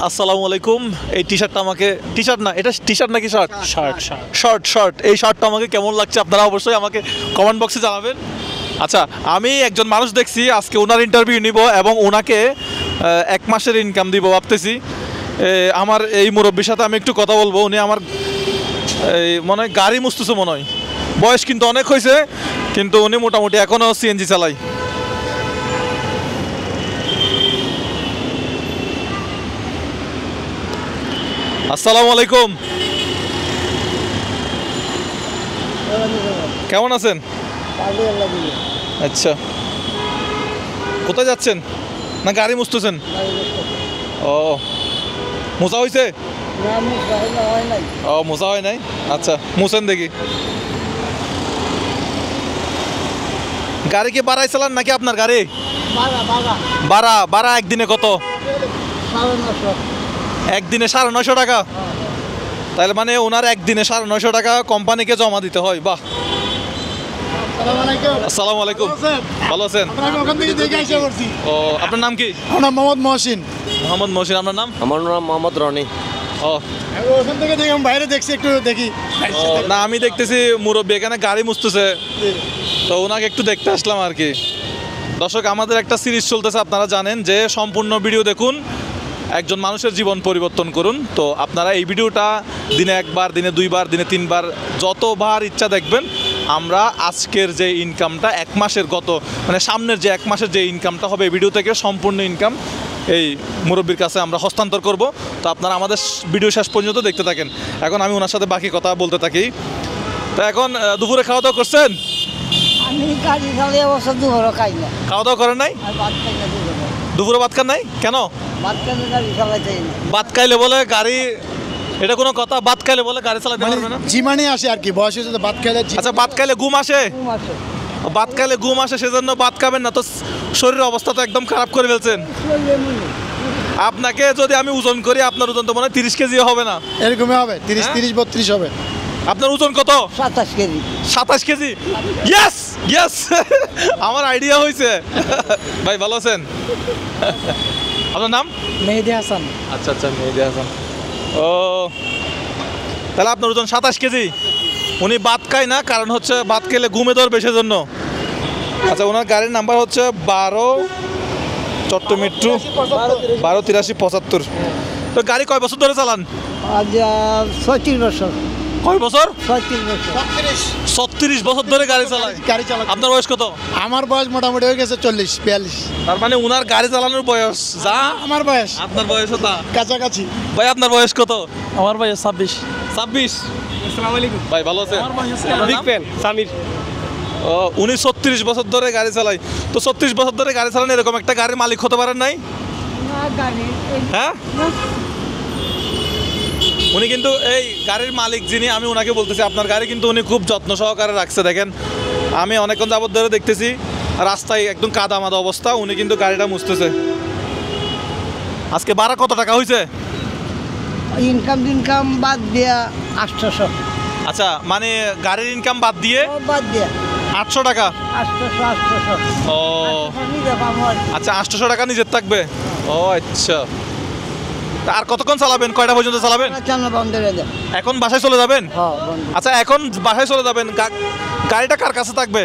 আসসালামু আলাইকুম। এই টি শার্টটা আমাকে টি শার্ট না, এটা টি শার্ট নাকি শার্ট? Shirt shirt. এই শার্টটা আমাকে কেমন লাগছে আপনারা অবশ্যই আমাকে কমেন্ট বক্সে জানাবেন। আচ্ছা, আমি একজন মানুষ দেখছি আজকে ওনার ইন্টারভিউ নিব এবং ওনাকে 1 মাসের ইনকাম দিব ভাবতেছি। আমার এই মুরব্বীর সাথে আমি একটু কথা বলবো। উনি আমার মনে হয় গাড়ি মুছতেছে মনে হয়। বয়স কিন্তু অনেক হয়েছে, কিন্তু উনি মোটামুটি এখনও সিএনজি চালায়। আসসালামু আলাইকুম, কেমন আছেন? আচ্ছা, কোথায় যাচ্ছেন? না গাড়ি মুছতেছেন? ও, মোছা হয়েছে? ও, মোছা হয় নাই। আচ্ছা, মুছেন দেখি। গাড়ি কি বাড়াই চালান নাকি আপনার গাড়ি? বাড়া একদিনে কত? একদিনে 950 টাকা। তাহলে মানে ওনার একদিনে 950 টাকা কোম্পানিকে জমা দিতে হয়। বাহ, আসসালামু আলাইকুম, ভালো আছেন? ও, আপনার নাম কি? আমার নাম মোহাম্মদ মহসিন। মোহাম্মদ মহসিন। আপনার নাম? আমার নাম মোহাম্মদ রনি। ও, ওখান থেকে দেখি আমি বাইরে দেখছি, একটু দেখি। না, আমি দেখতেছি মুরব্বী এখানে গাড়ি মুছতেছে, তো ওনাকে একটু দেখতে আসলাম আর কি। দর্শক, আমাদের একটা সিরিজ চলতেছে, আপনারা জানেন যে সম্পূর্ণ ভিডিও দেখুন, একজন মানুষের জীবন পরিবর্তন করুন। তো আপনারা এই ভিডিওটা দিনে 1 বার, দিনে 2 বার, দিনে 3 বার, যতবার ইচ্ছা দেখবেন। আমরা আজকের যে ইনকামটা 1 মাসের মানে সামনের যে 1 মাসের যে ইনকামটা হবে এই ভিডিও থেকে সম্পূর্ণ ইনকাম এই মুরব্বীর কাছে আমরা হস্তান্তর করব। তো আপনারা আমাদের ভিডিও শেষ পর্যন্ত দেখতে থাকেন। এখন আমি ওনার সাথে বাকি কথা বলতে থাকি। তো এখন দুপুরে খাওয়া দাওয়া করছেন? আমি গাড়ি চালিয়ে অবশ্য দুপুরে খাই না। খাওয়া দাওয়া করেন নাই? আর ভাত খাই না দুপুরে। দুপুরে ভাত খান নাই কেন? ভাত খাইলে গাড়ি চালাইতে না। ভাত খাইলে বলে গাড়ি, এটা কোনো কথা? ভাত খাইলে বলে গাড়ি চালাতে পারবে না? জিমানি আসে আর কি, বয়স হয়েছে তো ভাত খেলে। আচ্ছা, ভাত খাইলে ঘুম আসে? ঘুম আসে। ভাত খাইলে ঘুম আসে, সেজন্য ভাত খাবেন না? তো শরীরের অবস্থা তো একদম খারাপ করে ফেলছেন। শরীরে মনে। আপনাকে যদি আমি ওজন করি, আপনার ওজন তো মনে হয় 30 কেজি হবে না? এরকমই হবে, 30 হ্যাঁ? 30 32 হবে। আপনার ওজন কত? 27 কেজি। 27 কেজি। ইয়েস আমার আইডিয়া হয়েছে। ভাই ভালো আছেন? আপনার নাম? মেহেদি হাসান। আচ্ছা, মেহেদি হাসান। ও, তাহলে আপনার ওজন 27 কেজি। উনি ভাত খায় না, কারণ হচ্ছে ভাত খেলে ঘুমে ধরবে সেজন্য। আচ্ছা, ওনার গাড়ির নাম্বার হচ্ছে 12 চট্টমেট্রো 128375। তো গাড়ি কয় বছর ধরে চালান? আজ 36 বছর। কয় বছর? 36 বছর। 36 বছর ধরে গাড়ি চালায়। গাড়ি চালাতে আপনার বয়স কত? আমার বয়স মোটামুটি হয়ে গেছে 40 42। তার মানে ওনার গাড়ি চালানোর বয়স যা আমার বয়স আপনার বয়সও তা কাছাকাছি। ভাই, আপনার বয়স কত? আমার বয়স 26। 26। আসসালামু আলাইকুম ভাই, ভালো আছেন? Big fan Samir. ও, উনি 36 বছর ধরে গাড়ি চালায়। তো 36 বছর ধরে গাড়ি চালান, এরকম একটা গাড়ির মালিক হতে পারেন নাই? না গাড়ি। হ্যাঁ, উনি কিন্তু এই গাড়ির মালিক যিনি, আমি ওনাকে বলতেছি আপনার গাড়ি কিন্তু উনি খুব যত্ন সহকারে রাখছে। দেখেন, আমি অনেকক্ষণ যাবত ধরে দেখতেছি রাস্তায় একদম কাদা মাদা অবস্থা, উনি কিন্তু গাড়িটা মুছতেছে। আজকে ভাড়া কত টাকা হয়েছে? ইনকাম বাদ দিয়া 800। আচ্ছা, মানে গাড়ির ইনকাম বাদ দিয়ে বাদ দিয়া 800 টাকা। 800। ও, নিজে পাবো আর কি। আচ্ছা, 800 টাকা নিজের থাকবে। ও আচ্ছা, তা আর কতক্ষণ চালাবেন? কয়টা পর্যন্ত চালাবেন? চালানো বন্ধ করে দেন। এখন বাসায় চলে যাবেন? হ্যাঁ, বন্ধ। আচ্ছা, এখন বাসায় চলে যাবেন, গাড়িটা কার কাছে থাকবে?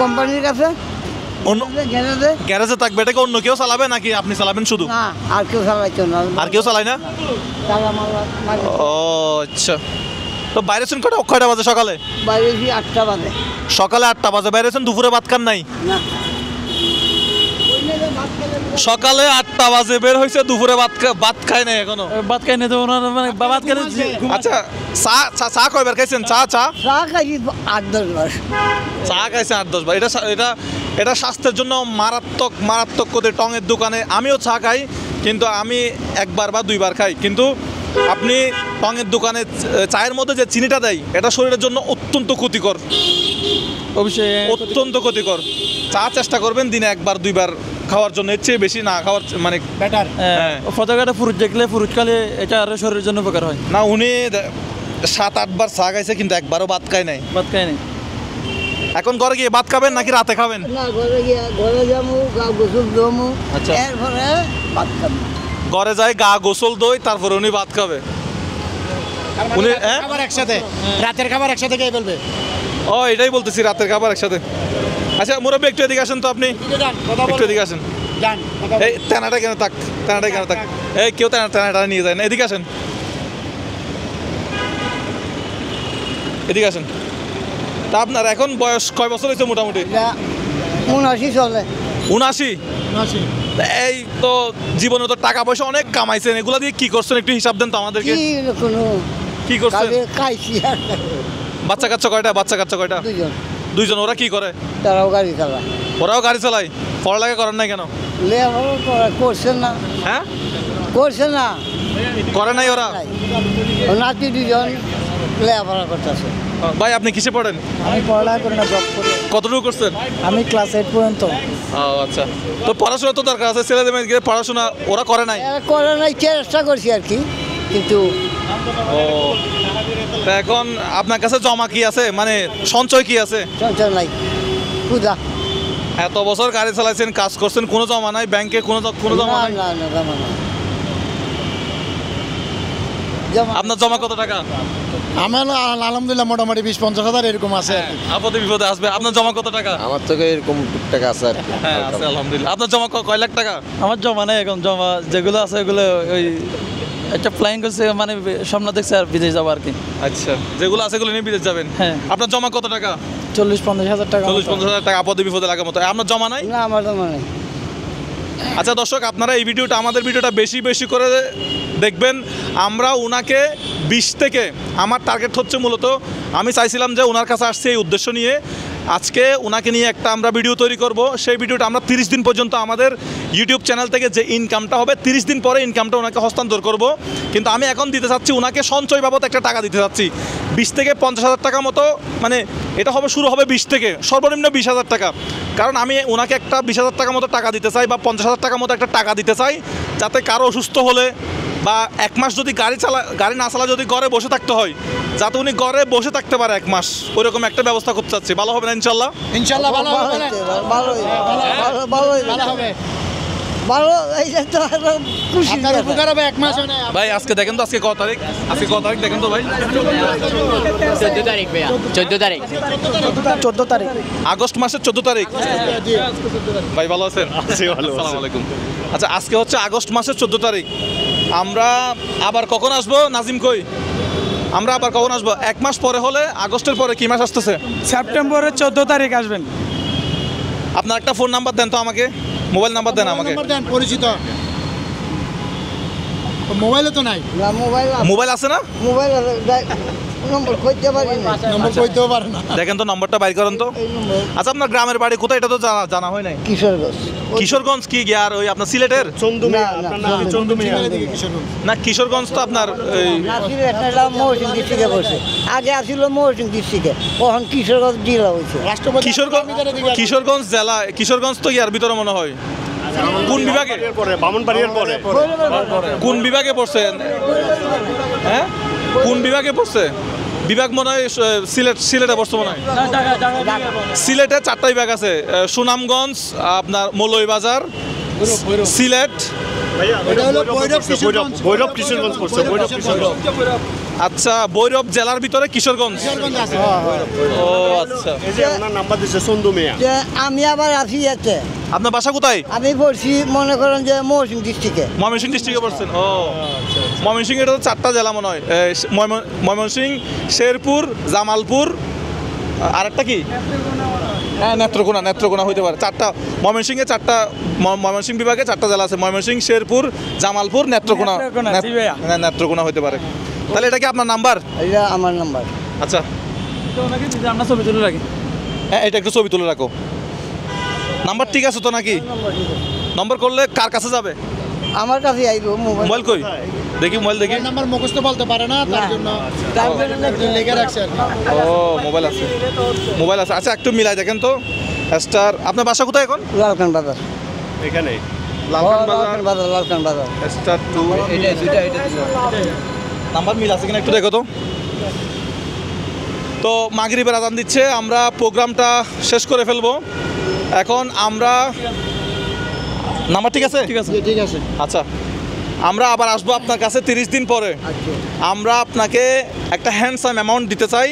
কোম্পানির কাছে অন্য গ্যারেজে। গ্যারেজে থাকবে। এটাকে অন্য কেউ চালাবে নাকি আপনি চালাবেন শুধু? না, আর কেউ চালাইতো না। আর কেউ চালায় না? টাকা মাল ও আচ্ছা, তো বাইরেছেন কয়টা বাজে সকালে? বাইরে 8টা বাজে। সকালে 8টা বাজে বাইরেছেন, দুপুরে ভাত খান নাই? না। সকালে 8টা বাজে বের হয়েছে, দুপুরে ভাত খায় নাই এখনো? ভাত খাই না তো ওনার মানে ভাত খাই। আচ্ছা, চা কয়বার খাইছেন? চা চা খাইছি 8-10 বার। চা খাইছেন 8-10 বার। এটা স্বাস্থ্যের জন্য মারাত্মক ক্ষতি। টঙের দোকানে আমিও চা খাই, কিন্তু আমি 1 বার বা 2 বার খাই। কিন্তু আপনি টঙের দোকানে চায়ের মধ্যে যে চিনিটা দেয়, এটা শরীরের জন্য অত্যন্ত ক্ষতিকর, অবশ্যই অত্যন্ত ক্ষতিকর। চা চেষ্টা করবেন দিনে 1 বার 2 বার খাওয়ার জন্য, এর চেয়ে বেশি না খাওয়ার, মানে বেটার। হ্যাঁ। ফটোঘাটে ফুরুট দেখলে ফুরুট খালে এটা আর শরীরের জন্য উপকার হয়। না, উনি 7-8 বার চা খাইছে, কিন্তু একবারও ভাত খায় নাই। ভাত খাই নাই। এখন ঘরে গিয়ে ভাত খাবেন নাকি রাতে খাবেন? না, ঘরে যাবো, গোসল জমু। আচ্ছা। এরপরে ভাত খাবো। ঘরে যায় গা গোসল দই তারপরে উনি ভাত খাবে। উনি হ্যাঁ খাবার একসাথে, রাতের খাবার একসাথে খেয়ে ফেলবে। ও এটাই বলতেছি, রাতের খাবার একসাথে। আচ্ছা মুরব্বী একটু এদিকে আসেন তো, আপনি একটু এদিকে আসেন। যান, কথা বলুন। এই তেনাটা কেন থাক, তেনাটা কেন থাক, এই কেউ তেনাটা নিয়ে যায় না, এদিকে আসেন, এদিকে আসেন। তা আপনার এখন বয়স কয় বছর হয়েছে মোটামুটি? 79 চলে। 79? আসি। এই তো জীবনে তো টাকা পয়সা অনেক কামাইছেন, এগুলা দিয়ে কি করছেন একটু হিসাব দেন তো আমাদেরকে। কি কোনো কি করছেন? কাজে খাইছি আর বাচ্চা কাচ্চা কয়টা? বাচ্চা কাচ্চা কয়টা? দুজন, দুইজন। ওরা কি করে? তারাও গাড়ি চালায়। ওরাও গাড়ি চালায়? পড়ালেখা করেন নাই কেন? লেখাপড়া করছে না, হ্যাঁ করছে না, করে নাই ওরা? নাই। ও নাতি দুজন লেখাপড়া করতেছে। ভাই আপনি কিসে পড়েন? আমি পড়ালেখা করি না, জব করি। কতটুকু করছেন? আমি ক্লাস 8 পর্যন্ত। ও আচ্ছা, তো পড়াশোনা তো দরকার আছে, ছেলেদের মেয়েদের পড়াশোনা ওরা করে নাই। এরা করে নাই, চেষ্টা করছি আর কি, কিন্তু ও তা এখন আপনার কাছে জমা কি আছে, মানে সঞ্চয় কি আছে? সঞ্চয় নাই, পূজা। এত বছর গাড়ি চালাইছেন, কাজ করছেন, কোনো জমা নাই ব্যাংকে, কোনো জমা না নাই? না না, জমা নাই। জমা আপনার জমা কত টাকা? আমার আলহামদুলিল্লাহ মোটামুটি 20-50 হাজার এরকম আছে আর কি। আপদে বিপদে আসবে। আপনার জমা কত টাকা? আমার থেকে এরকম টুকটাক আছে আর কি। হ্যাঁ আছে আলহামদুলিল্লাহ। আপনার জমা কয় লাখ টাকা? আমার জমা নেই এখন, জমা যেগুলো আছে ওগুলো ওই একটা প্ল্যান করছে, মানে স্বপ্ন দেখছে আর বিদেশ যাবো আর কি। আচ্ছা, যেগুলো আছে সেগুলো নিয়ে বিদেশ যাবেন? হ্যাঁ। আপনার জমা কত টাকা? 40-50 হাজার টাকা। 40-50 হাজার টাকা আপদে বিপদে লাগার মতো। আপনার জমা নাই? না, আমার জমা নেই। আচ্ছা দর্শক, আপনারা এই ভিডিওটা, আমাদের ভিডিওটা বেশি বেশি করে দেখবেন। আমরা ওনাকে 20 থেকে, আমার টার্গেট হচ্ছে মূলত, আমি চাইছিলাম যে ওনার কাছে আসছে এই উদ্দেশ্য নিয়ে, আজকে ওনাকে নিয়ে একটা আমরা ভিডিও তৈরি করব। সেই ভিডিওটা আমরা 30 দিন পর্যন্ত আমাদের ইউটিউব চ্যানেল থেকে যে ইনকামটা হবে, 30 দিন পরে ইনকামটা ওনাকে হস্তান্তর করব। কিন্তু আমি এখন দিতে চাচ্ছি ওনাকে সঞ্চয় বাবদ একটা টাকা দিতে চাচ্ছি, 20 থেকে 50 হাজার টাকা মতো। মানে এটা হবে, শুরু হবে 20 থেকে, সর্বনিম্ন 20 হাজার টাকা। কারণ আমি ওনাকে একটা 20 হাজার টাকা মতো টাকা দিতে চাই, বা 50 হাজার টাকা মতো একটা টাকা দিতে চাই, যাতে কারো অসুস্থ হলে বা 1 মাস যদি গাড়ি না চালা, যদি ঘরে বসে থাকতে হয়, যাতে উনি ঘরে বসে থাকতে পারে 1 মাস, ওইরকম একটা ব্যবস্থা করতে চাচ্ছি। ভালো হবে না ইনশাল্লাহ? ইনশাল্লাহ ভালো ভালো হবে না? হইতে, ভালো হইতে, ভালো হইতে। ভালো হবে। ভালো, এই যে তো আরো খুশি আপনার উপকার হবে 1 মাস হয় না। ভাই আজকে দেখেন তো, আজকে কত তারিখ? আজকে কত তারিখ দেখেন তো ভাই? 14 তারিখ ভাইয়া, 14 তারিখ। 14 তারিখ। আগস্ট মাসের 14 তারিখ। ভাই ভালো আছেন? আসসালামু আলাইকুম। আচ্ছা আজকে হচ্ছে আগস্ট মাসের 14 তারিখ। আমরা আবার কখন আসবো? নাজিম কই? আমরা আবার কখন আসবো? 1 মাস পরে হলে, আগস্টের পরে কি মাস আসতেছে? সেপ্টেম্বরের 14 তারিখ আসবেন। আপনার একটা ফোন নাম্বার দেন তো আমাকে, মোবাইল নাম্বার দেন আমাকে। নাম্বার দেন, পরিচিত। মোবাইলে তো নাই, না, মোবাইল মোবাইল আছে না? মোবাইল নম্বর খুঁজতে পারি না। নম্বর কইতেও পারে না। দেখেন তো নম্বরটা বাইর করেন তো। এই নম্বর আচ্ছা আপনার গ্রামের বাড়ি কোথায়, এটা তো জানা হয় নাই। কিশোরগঞ্জ। কিশোরগঞ্জ কি আর ওই আপনার সিলেটের? এদিকে কিশোরগঞ্জ। না কিশোরগঞ্জ তো আপনার এই নাসির একটা মহসিন ডিস্ট্রিক্টে পড়ছে, আগে আসছিল মহসিন ডিস্ট্রিক্টে, তখন কিশোরগঞ্জ জেলা হয়েছে। রাষ্ট্রপতি কিশোরগঞ্জ জেলা। কিশোরগঞ্জ তো ইয়ার ভিতরে মনে হয়। কোন বিভাগে? কোন বিভাগে পড়ছেন? হ্যাঁ কোন বিভাগে পড়ছে? বিভাগ মনে হয় সিলেটে পড়ছে মনে হয়। সিলেটে 4টা বিভাগ আছে, সুনামগঞ্জ, আপনার মৌলভীবাজার, সিলেট। ভৈরব কিশোরগঞ্জ পড়ছে, ভৈরব কিশোরগঞ্জ। আচ্ছা ভৈরব জেলার ভিতরে কিশোরগঞ্জ। ও আচ্ছা, এই যে ওনার নাম্বার দিছে চন্দু মিয়া। যে আমি আবার আসি এতে, আপনার বাসা কোথায়? আমি পড়ছি মনে করেন যে মহসিন ডিস্ট্রিক্টে। ময়মনসিংহ ডিস্ট্রিক্টে পড়ছেন? ও ময়মনসিংহ, এটা তো 4টা জেলা মনে হয়। ময়মনসিংহ, শেরপুর, জামালপুর, আর একটা কি? হ্যাঁ নেত্রকোনা হইতে পারে। 4টা ময়মনসিংহে, 4টা ময়মনসিংহ বিভাগে 4টা জেলা আছে, ময়মনসিংহ, শেরপুর, জামালপুর, নেত্রকোনা। জি ভাইয়া। হ্যাঁ নেত্রকোনা হইতে পারে। তাহলে এটা কি আপনার নাম্বার? এটা আমার নাম্বার। আচ্ছা তো ওনাকে দিতে আমরা ছবি তুলে রাখি। হ্যাঁ এটা একটু ছবি তুলে রাখো। নাম্বার ঠিক আছে তো নাকি? নম্বর করলে কার কাছে যাবে? আমার কাছে আইব মোবাইল। মোবাইল কই দেখি, মোবাইল দেখি। নাম্বার মুখস্থ বলতে পারে না, তার জন্য একটু লেগে রাখছে আর কি। ও মোবাইল আছে, মোবাইল আছে। আচ্ছা একটু মিলাই দেখেন তো। স্টার, আপনার বাসা কোথায় এখন? লালখান বাজার। এখানে লালখান বাজার, লালখান বাজার, লালখান বাজার। স্টার 2। নাম্বার মিল আছে কিনা একটু দেখো তো। তো মাগরিবের আজান দিচ্ছে, আমরা প্রোগ্রামটা শেষ করে ফেলবো এখন। আমরা নাম্বার ঠিক আছে? ঠিক আছে। ঠিক আছে। আচ্ছা আমরা আবার আসবো আপনার কাছে 30 দিন পরে। আমরা আপনাকে একটা হ্যান্ডসাম অ্যামাউন্ট দিতে চাই,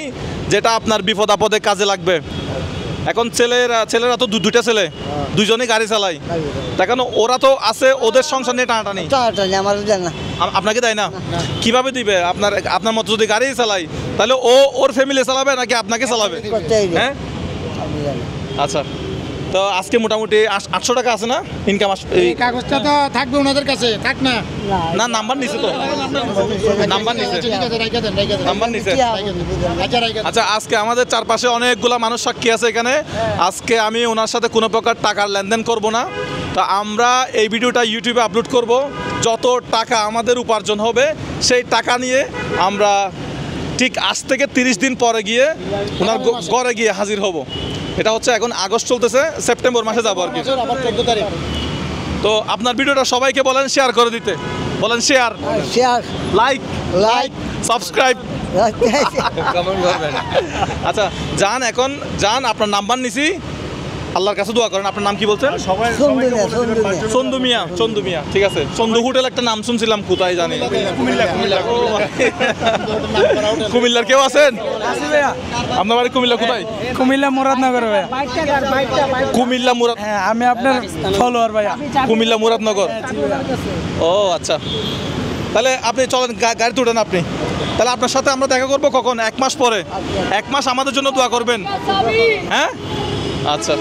যেটা আপনার বিপদ আপদে কাজে লাগবে। এখন ছেলেরা তো দুইটা ছেলে, দুইজনই গাড়ি চালায়, তাই কেন ওরা তো আছে, ওদের সংসার নিয়ে টানাটানি। টানাটানি আমার দেন না। আপনাকে দেয় না? কিভাবে দিবে? আপনার মতো যদি গাড়ি চালাই, তাহলে ওর ফ্যামিলি চালাবে নাকি আপনাকে চালাবে? হ্যাঁ, আচ্ছা। তো আজকে মোটামুটি 800 টাকা আছে না ইনকাম? এই কাগজটা তো থাকবে ওনাদের কাছে, থাক না। না, নাম্বার নিছে তো, নাম্বার নিছে, ঠিক আছে, রাইখা দেন, রাইখা দেন। নাম্বার নিছে। আচ্ছা, রাইখা দেন। আচ্ছা, আজকে আমাদের চারপাশে অনেকগুলা মানুষ সাক্ষী আছে এখানে। আজকে আমি ওনার সাথে কোনো প্রকার টাকার লেনদেন করব না। তো আমরা এই ভিডিওটা ইউটিউবে আপলোড করব। যত টাকা আমাদের উপার্জন হবে সেই টাকা নিয়ে আমরা ঠিক আজ থেকে 30 দিন পরে গিয়ে ওনার ঘরে গিয়ে হাজির হব। এটা হচ্ছে এখন আগস্ট চলতেছে, সেপ্টেম্বর মাসে যাবো আর কি। আবার 14 তারিখ। তো আপনার ভিডিওটা সবাইকে বলেন শেয়ার করে দিতে, বলেন share, share like, like subscribe. আচ্ছা যান, আপনার নাম্বার নিছি, আল্লাহর কাছে দোয়া করেন। আপনার নাম কি বলছেন? চন্দু মিয়া। ঠিক আছে, চন্দু হোটেল একটা নাম শুনছিলাম, কোথায় জানি, কুমিল্লার কেউ আছেন? আপনার বাড়ি কুমিল্লা কোথায়? কুমিল্লা মুরাদনগর ভাইয়া। কুমিল্লা মুরাদ, হ্যাঁ, আমি আপনার ফলোয়ার ভাইয়া। কুমিল্লা মুরাদনগর। ও আচ্ছা, তাহলে আপনি চলেন, গাড়িতে উঠেন আপনি। তাহলে আপনার সাথে আমরা দেখা করবো কখন? 1 মাস পরে। 1 মাস আমাদের জন্য দোয়া করবেন, হ্যাঁ? আচ্ছা।